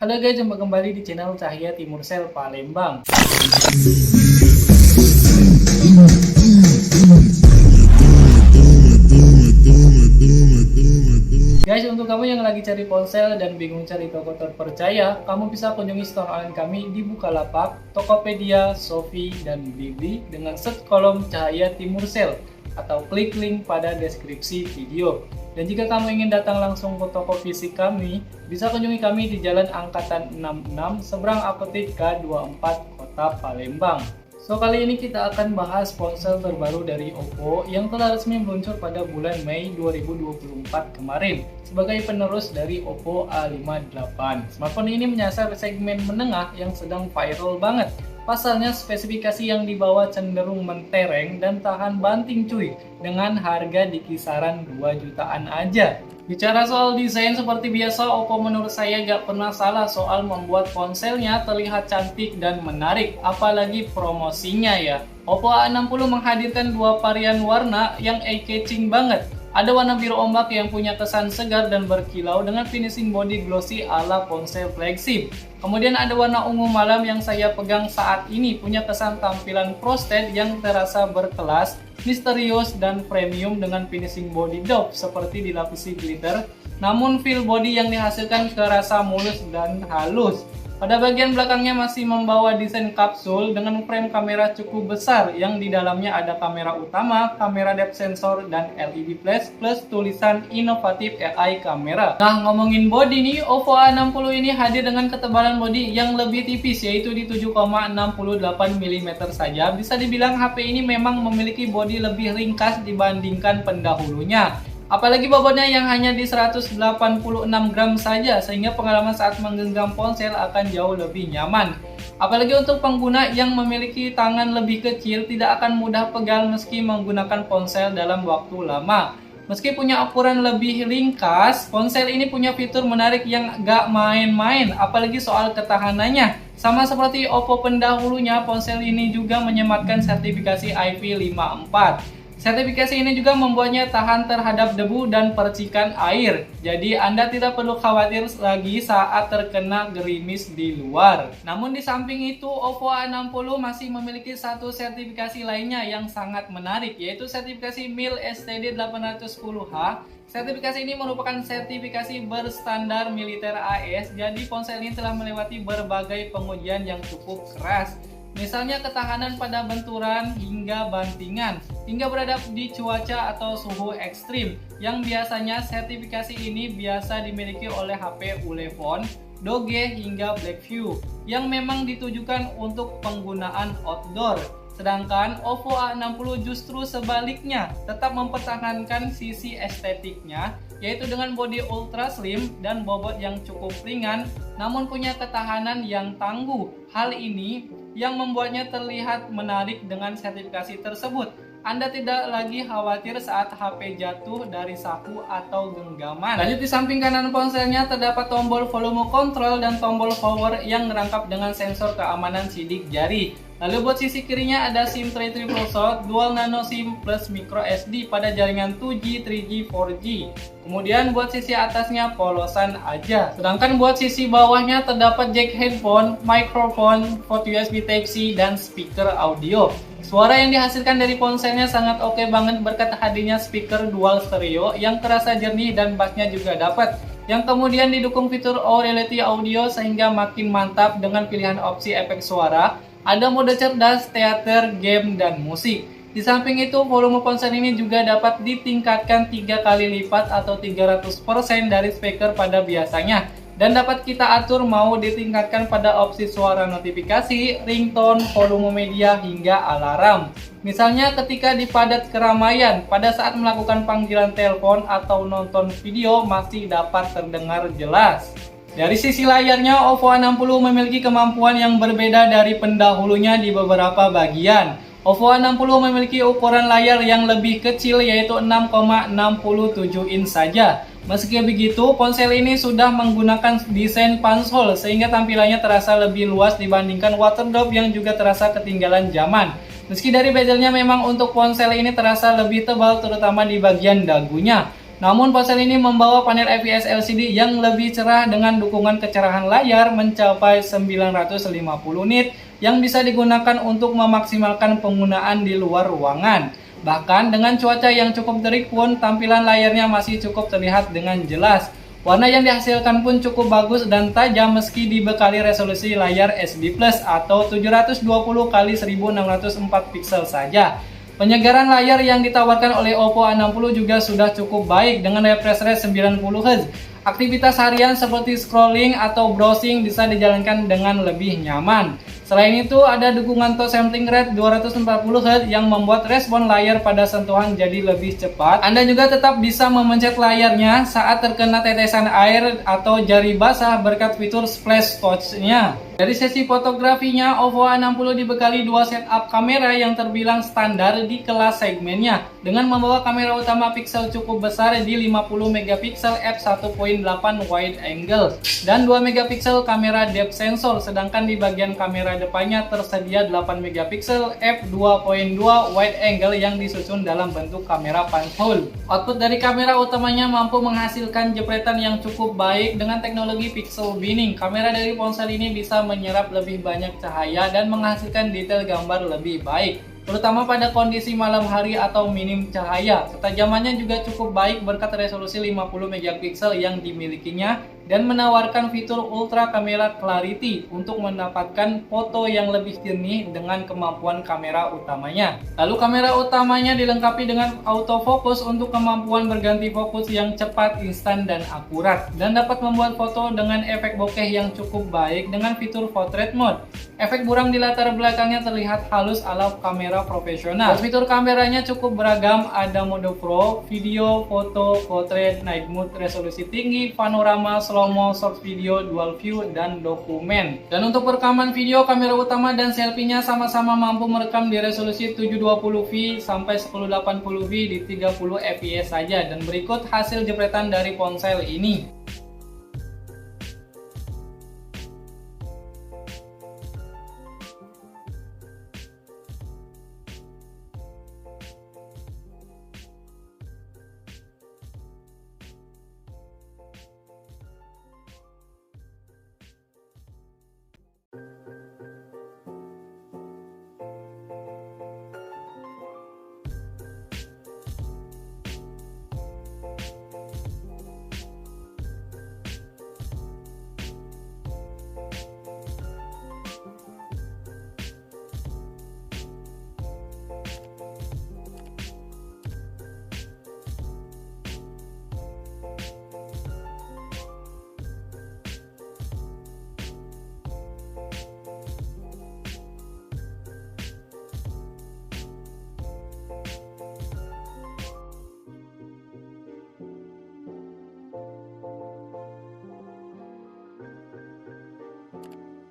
Halo guys, jumpa kembali di channel Cahya Timursel Palembang. Guys, untuk kamu yang lagi cari ponsel dan bingung cari toko terpercaya, kamu bisa kunjungi store online kami di Bukalapak, Tokopedia, Shopee, dan Blibli dengan search kolom Cahya Timursel atau klik link pada deskripsi video. Dan jika kamu ingin datang langsung ke toko fisik kami, bisa kunjungi kami di Jalan Angkatan 66, seberang Apotek K24, Kota Palembang. So, kali ini kita akan bahas ponsel terbaru dari Oppo yang telah resmi meluncur pada bulan Mei 2024 kemarin sebagai penerus dari Oppo A58. Smartphone ini menyasar segmen menengah yang sedang viral banget. Pasalnya spesifikasi yang dibawa cenderung mentereng dan tahan banting cuy, dengan harga di kisaran 2 jutaan aja. Bicara soal desain, seperti biasa Oppo menurut saya gak pernah salah soal membuat ponselnya terlihat cantik dan menarik, apalagi promosinya ya. Oppo A60 menghadirkan dua varian warna yang eye-catching banget. Ada warna biru ombak yang punya kesan segar dan berkilau dengan finishing body glossy ala ponsel flagship. Kemudian ada warna ungu malam yang saya pegang saat ini, punya kesan tampilan frosted yang terasa berkelas, misterius, dan premium dengan finishing body doff seperti dilapisi glitter. Namun feel body yang dihasilkan terasa mulus dan halus. Pada bagian belakangnya masih membawa desain kapsul dengan frame kamera cukup besar yang di dalamnya ada kamera utama, kamera depth sensor, dan LED flash plus tulisan inovatif AI kamera. Nah, ngomongin body nih, Oppo A60 ini hadir dengan ketebalan body yang lebih tipis, yaitu di 7,68 mm saja. Bisa dibilang HP ini memang memiliki body lebih ringkas dibandingkan pendahulunya. Apalagi bobotnya yang hanya di 186 gram saja, sehingga pengalaman saat menggenggam ponsel akan jauh lebih nyaman. Apalagi untuk pengguna yang memiliki tangan lebih kecil, tidak akan mudah pegal meski menggunakan ponsel dalam waktu lama. Meski punya ukuran lebih ringkas, ponsel ini punya fitur menarik yang gak main-main, apalagi soal ketahanannya. Sama seperti Oppo pendahulunya, ponsel ini juga menyematkan sertifikasi IP54. Sertifikasi ini juga membuatnya tahan terhadap debu dan percikan air. Jadi Anda tidak perlu khawatir lagi saat terkena gerimis di luar. Namun di samping itu, Oppo A60 masih memiliki satu sertifikasi lainnya yang sangat menarik, yaitu sertifikasi MIL STD810H. Sertifikasi ini merupakan sertifikasi berstandar militer AS, jadi ponsel ini telah melewati berbagai pengujian yang cukup keras. Misalnya ketahanan pada benturan hingga bantingan, hingga berada di cuaca atau suhu ekstrim, yang biasanya sertifikasi ini biasa dimiliki oleh HP Ulefone, Doge, hingga Blackview, yang memang ditujukan untuk penggunaan outdoor. Sedangkan Oppo A60 justru sebaliknya, tetap mempertahankan sisi estetiknya, yaitu dengan bodi ultra slim dan bobot yang cukup ringan, namun punya ketahanan yang tangguh. Hal ini yang membuatnya terlihat menarik dengan sertifikasi tersebut. Anda tidak lagi khawatir saat HP jatuh dari saku atau genggaman. Lanjut, di samping kanan ponselnya terdapat tombol volume control dan tombol power yang merangkap dengan sensor keamanan sidik jari. Lalu buat sisi kirinya ada SIM tray triple slot, dual nano SIM plus micro SD pada jaringan 2G, 3G, 4G. Kemudian buat sisi atasnya polosan aja. Sedangkan buat sisi bawahnya terdapat jack headphone, microphone, port USB Type-C, dan speaker audio. Suara yang dihasilkan dari ponselnya sangat oke banget berkat hadirnya speaker dual stereo yang terasa jernih dan bassnya juga dapat. Yang kemudian didukung fitur Reality Audio sehingga makin mantap dengan pilihan opsi efek suara. Ada mode cerdas, teater, game, dan musik. Di samping itu, volume ponsel ini juga dapat ditingkatkan 3 kali lipat atau 300% dari speaker pada biasanya. Dan dapat kita atur mau ditingkatkan pada opsi suara notifikasi, ringtone, volume media, hingga alarm. Misalnya ketika di padat keramaian, pada saat melakukan panggilan telepon atau nonton video masih dapat terdengar jelas. Dari sisi layarnya, Oppo A60 memiliki kemampuan yang berbeda dari pendahulunya di beberapa bagian. Oppo A60 memiliki ukuran layar yang lebih kecil, yaitu 6,67 inch saja. Meski begitu, ponsel ini sudah menggunakan desain punch hole sehingga tampilannya terasa lebih luas dibandingkan waterdrop yang juga terasa ketinggalan zaman. Meski dari bezelnya memang untuk ponsel ini terasa lebih tebal terutama di bagian dagunya. Namun ponsel ini membawa panel IPS LCD yang lebih cerah dengan dukungan kecerahan layar mencapai 950 nit yang bisa digunakan untuk memaksimalkan penggunaan di luar ruangan. Bahkan dengan cuaca yang cukup terik pun tampilan layarnya masih cukup terlihat dengan jelas. Warna yang dihasilkan pun cukup bagus dan tajam meski dibekali resolusi layar SD Plus atau 720 x 1604 pixel saja. Penyegaran layar yang ditawarkan oleh Oppo A60 juga sudah cukup baik dengan refresh rate 90 Hz. Aktivitas harian seperti scrolling atau browsing bisa dijalankan dengan lebih nyaman. Selain itu, ada dukungan touch sampling rate 240 Hz yang membuat respon layar pada sentuhan jadi lebih cepat. Anda juga tetap bisa memencet layarnya saat terkena tetesan air atau jari basah berkat fitur splash touch-nya. Dari sesi fotografinya, Oppo A60 dibekali dua setup kamera yang terbilang standar di kelas segmennya dengan membawa kamera utama piksel cukup besar di 50 megapiksel f1.8 wide angle dan 2 megapiksel kamera depth sensor, sedangkan di bagian kamera depannya tersedia 8 megapiksel f2.2 wide angle yang disusun dalam bentuk kamera punch hole. Output dari kamera utamanya mampu menghasilkan jepretan yang cukup baik dengan teknologi pixel binning. Kamera dari ponsel ini bisa menyerap lebih banyak cahaya dan menghasilkan detail gambar lebih baik, terutama pada kondisi malam hari atau minim cahaya. Ketajamannya juga cukup baik berkat resolusi 50 megapiksel yang dimilikinya dan menawarkan fitur ultra camera clarity untuk mendapatkan foto yang lebih jernih dengan kemampuan kamera utamanya. Lalu kamera utamanya dilengkapi dengan autofocus untuk kemampuan berganti fokus yang cepat, instan, dan akurat, dan dapat membuat foto dengan efek bokeh yang cukup baik dengan fitur portrait mode. Efek buram di latar belakangnya terlihat halus ala kamera profesional. Fitur kameranya cukup beragam, ada mode pro, video, foto, portrait, night mode, resolusi tinggi, panorama, slow-mo, short video, dual view, dan dokumen. Dan untuk perekaman video, kamera utama dan selfie-nya sama-sama mampu merekam di resolusi 720p sampai 1080p di 30 fps saja. Dan berikut hasil jepretan dari ponsel ini.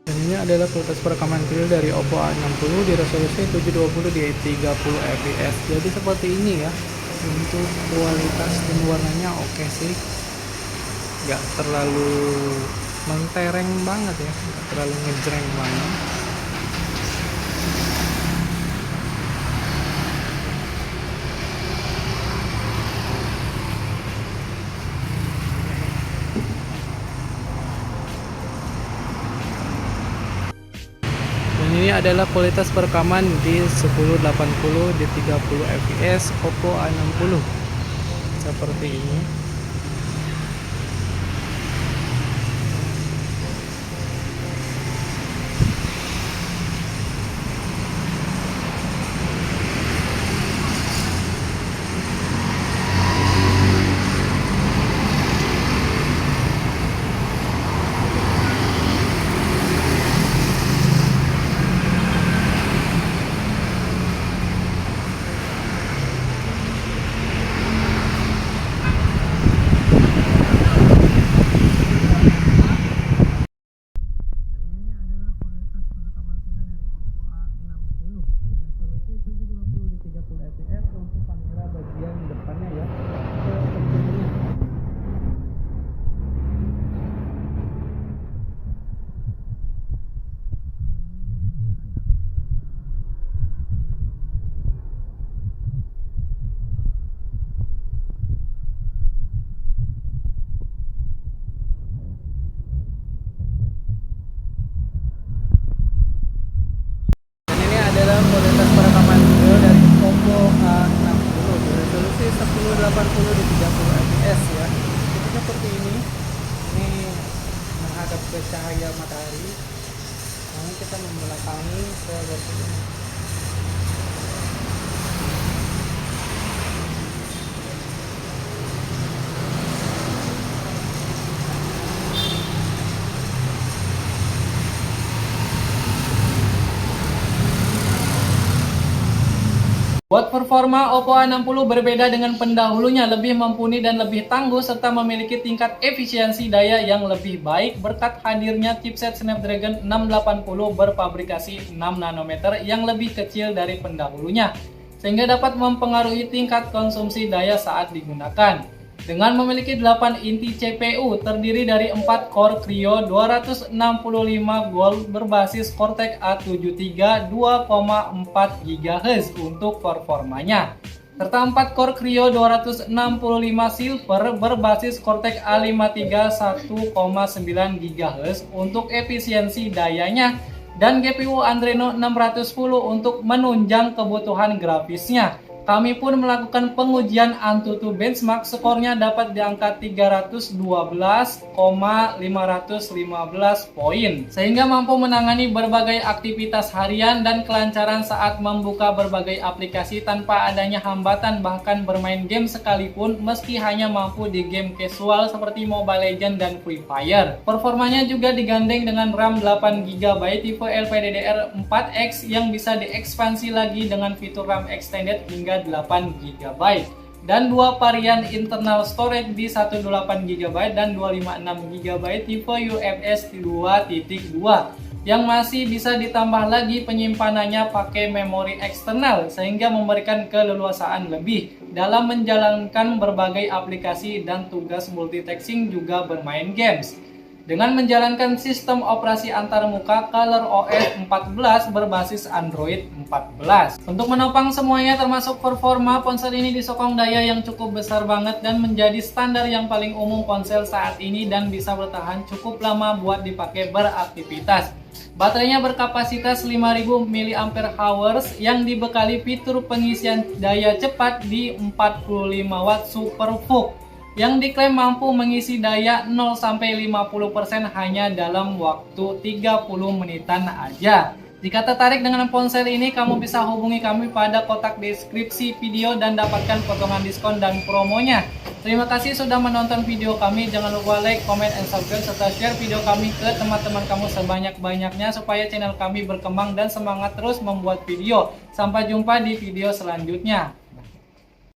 Dan ini adalah kualitas perekaman video dari Oppo A60 di resolusi 720 di 30 fps. Jadi seperti ini ya. Untuk kualitas dan warnanya oke sih. Gak terlalu mentereng banget ya, gak terlalu ngejreng banget. Ini adalah kualitas perekaman di 1080 di 30 fps Oppo A60 seperti ini. 80 di 30 fps ya. Jadi seperti ini menghadap ke cahaya matahari. Nah, kita membelakangi seperti ini. Buat performa, Oppo A60 berbeda dengan pendahulunya, lebih mumpuni dan lebih tangguh serta memiliki tingkat efisiensi daya yang lebih baik berkat hadirnya chipset Snapdragon 680 berpabrikasi 6 nanometer yang lebih kecil dari pendahulunya, sehingga dapat mempengaruhi tingkat konsumsi daya saat digunakan. Dengan memiliki 8 inti CPU terdiri dari 4 core Kryo 265 Gold berbasis Cortex A73 2,4 GHz untuk performanya, serta 4 core Kryo 265 Silver berbasis Cortex A53 1,9 GHz untuk efisiensi dayanya, dan GPU Adreno 610 untuk menunjang kebutuhan grafisnya. Kami pun melakukan pengujian AnTuTu benchmark, skornya dapat di angka 312,515 poin, sehingga mampu menangani berbagai aktivitas harian dan kelancaran saat membuka berbagai aplikasi tanpa adanya hambatan, bahkan bermain game sekalipun meski hanya mampu di game casual seperti Mobile Legends dan Free Fire. Performanya juga digandeng dengan RAM 8GB tipe LPDDR4X yang bisa diekspansi lagi dengan fitur RAM extended hingga 8GB, dan dua varian internal storage di 128GB dan 256GB tipe UFS 2.2 yang masih bisa ditambah lagi penyimpanannya pakai memori eksternal, sehingga memberikan keleluasaan lebih dalam menjalankan berbagai aplikasi dan tugas multitasking juga bermain games. Dengan menjalankan sistem operasi antarmuka ColorOS 14 berbasis Android 14. Untuk menopang semuanya termasuk performa, ponsel ini disokong daya yang cukup besar banget dan menjadi standar yang paling umum ponsel saat ini dan bisa bertahan cukup lama buat dipakai beraktivitas. Baterainya berkapasitas 5000 mAh yang dibekali fitur pengisian daya cepat di 45W SuperVOOC yang diklaim mampu mengisi daya 0-50% hanya dalam waktu 30 menitan aja. Jika tertarik dengan ponsel ini, kamu bisa hubungi kami pada kotak deskripsi video dan dapatkan potongan diskon dan promonya. Terima kasih sudah menonton video kami. Jangan lupa like, comment, and subscribe serta share video kami ke teman-teman kamu sebanyak-banyaknya supaya channel kami berkembang dan semangat terus membuat video. Sampai jumpa di video selanjutnya.